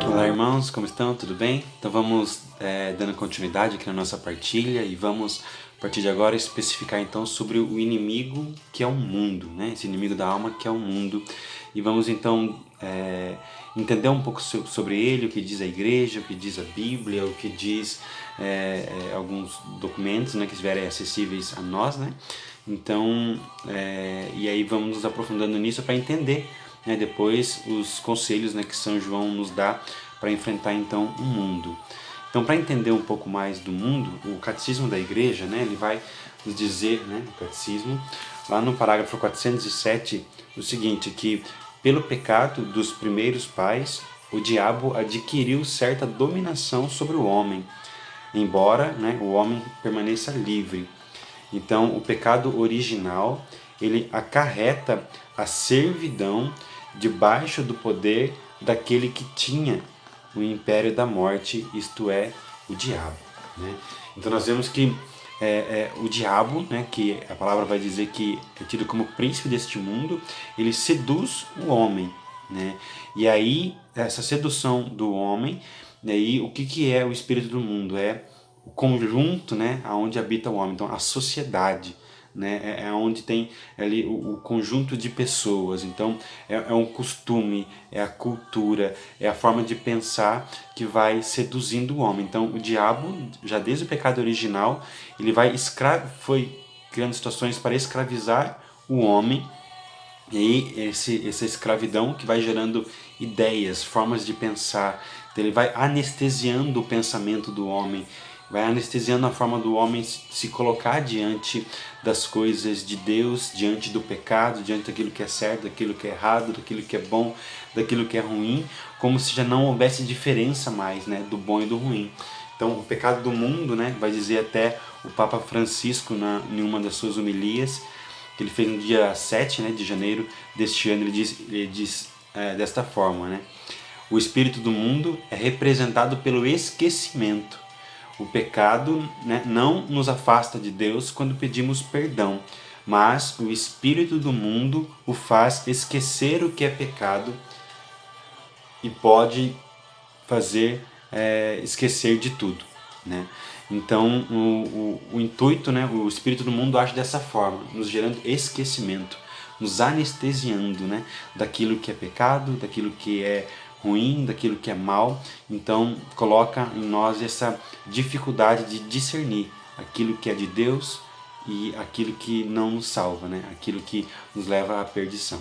Olá, irmãos, como estão? Tudo bem? Então vamos dando continuidade aqui na nossa partilha e vamos, a partir de agora, especificar então sobre o inimigo que é o mundo, né? Esse inimigo da alma que é o mundo. E vamos então entender um pouco sobre ele, o que diz a igreja, o que diz a Bíblia, o que diz alguns documentos, né, que estiverem acessíveis a nós, né? Então, e aí vamos nos aprofundando nisso para entender, né, depois os conselhos, né, que São João nos dá para enfrentar então o mundo. Então, para entender um pouco mais do mundo, o catecismo da igreja, né, ele vai nos dizer, né, o catecismo, lá no parágrafo 407, o seguinte, que pelo pecado dos primeiros pais, o diabo adquiriu certa dominação sobre o homem, embora, né, o homem permaneça livre. Então, o pecado original, ele acarreta a servidão debaixo do poder daquele que tinha o império da morte, isto é, o diabo. Né? Então nós vemos que o diabo, né, que a palavra vai dizer que é tido como príncipe deste mundo, ele seduz o homem. Né? E aí, essa sedução do homem, aí, o que é o espírito do mundo? É o conjunto, né, onde habita o homem, então a sociedade, né, é onde tem ali o conjunto de pessoas, então é um costume, é a cultura, é a forma de pensar que vai seduzindo o homem. Então o diabo, já desde o pecado original, ele foi criando situações para escravizar o homem, e aí essa escravidão que vai gerando ideias, formas de pensar, então, ele vai anestesiando o pensamento do homem, vai anestesiando a forma do homem se colocar diante das coisas de Deus, diante do pecado, diante daquilo que é certo, daquilo que é errado, daquilo que é bom, daquilo que é ruim, como se já não houvesse diferença mais, né, do bom e do ruim. Então, o pecado do mundo, né, vai dizer até o Papa Francisco em uma das suas homilias, que ele fez no dia 7, né, de janeiro deste ano, ele diz desta forma, né? O espírito do mundo é representado pelo esquecimento. O pecado, né, não nos afasta de Deus quando pedimos perdão, mas o espírito do mundo o faz esquecer o que é pecado e pode fazer esquecer de tudo. Né? Então, o intuito, né, o espírito do mundo age dessa forma, nos gerando esquecimento, nos anestesiando, né, daquilo que é pecado, daquilo que é ruim, daquilo que é mal. Então, coloca em nós essa dificuldade de discernir aquilo que é de Deus e aquilo que não nos salva, né, aquilo que nos leva à perdição.